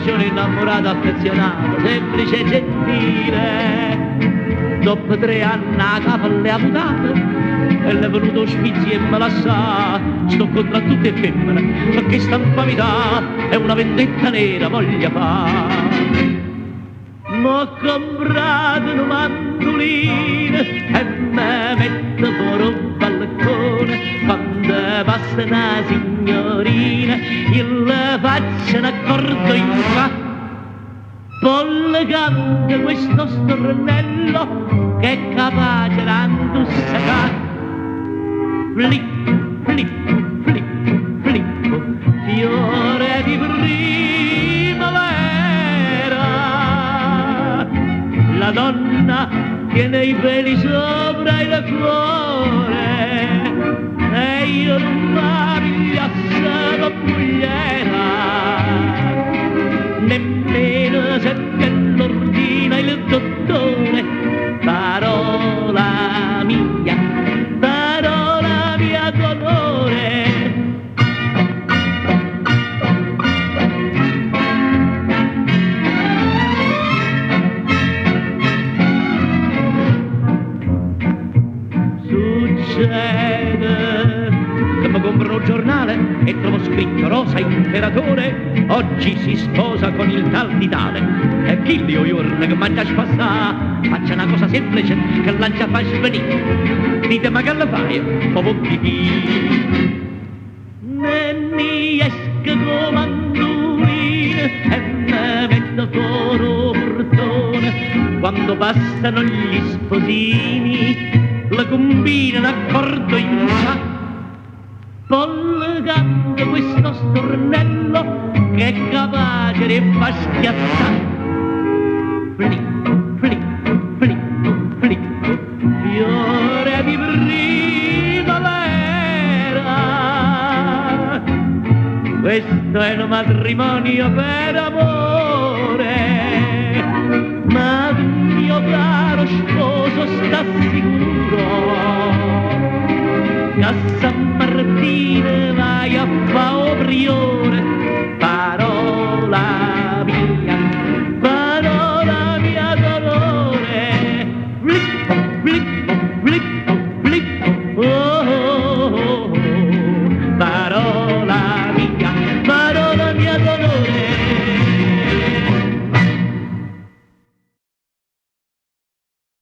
bacione innamorato, affezionato, semplice e gentile. Dopo 3 anni a capo le ha mutato e le è venuto sfizio e me la sa. Sto contro tutte femmine perché sta infamità è una vendetta nera voglia fare. M'ho comprato un mandolino e me metto fuori un balcone. Quando passa una signorina io le faccio un accordo in fa. Poi canta questo stornello che è capace d'andussacare. Flic, flic, flic, flic, fiore di primavera. La donna tiene i peli sopra il cuore e io non m'arriasse la pugliera. Nemmeno se che l'ordina il dottore. Parola mia d'onore. Succede che mi compro un giornale e trovo scritto Rosa imperatore oggi si sposa con il tal di tale. E chi li urna che mangia spassà, faccia una cosa semplice che lancia fa svenire. Ditemi che la fai, proprio pipì. Ne mi esco come mandolino e me metto fuori un portone. Quando passano gli sposini la combinano accordo in fa. Poi canta questo stornello che è capace di far schiattare. Flic, flic, flic, flic, fiore di primavera. Questo è un matrimonio per amore, ma il mio caro sposo sta sicuro che a San Martino vai a fa o priore.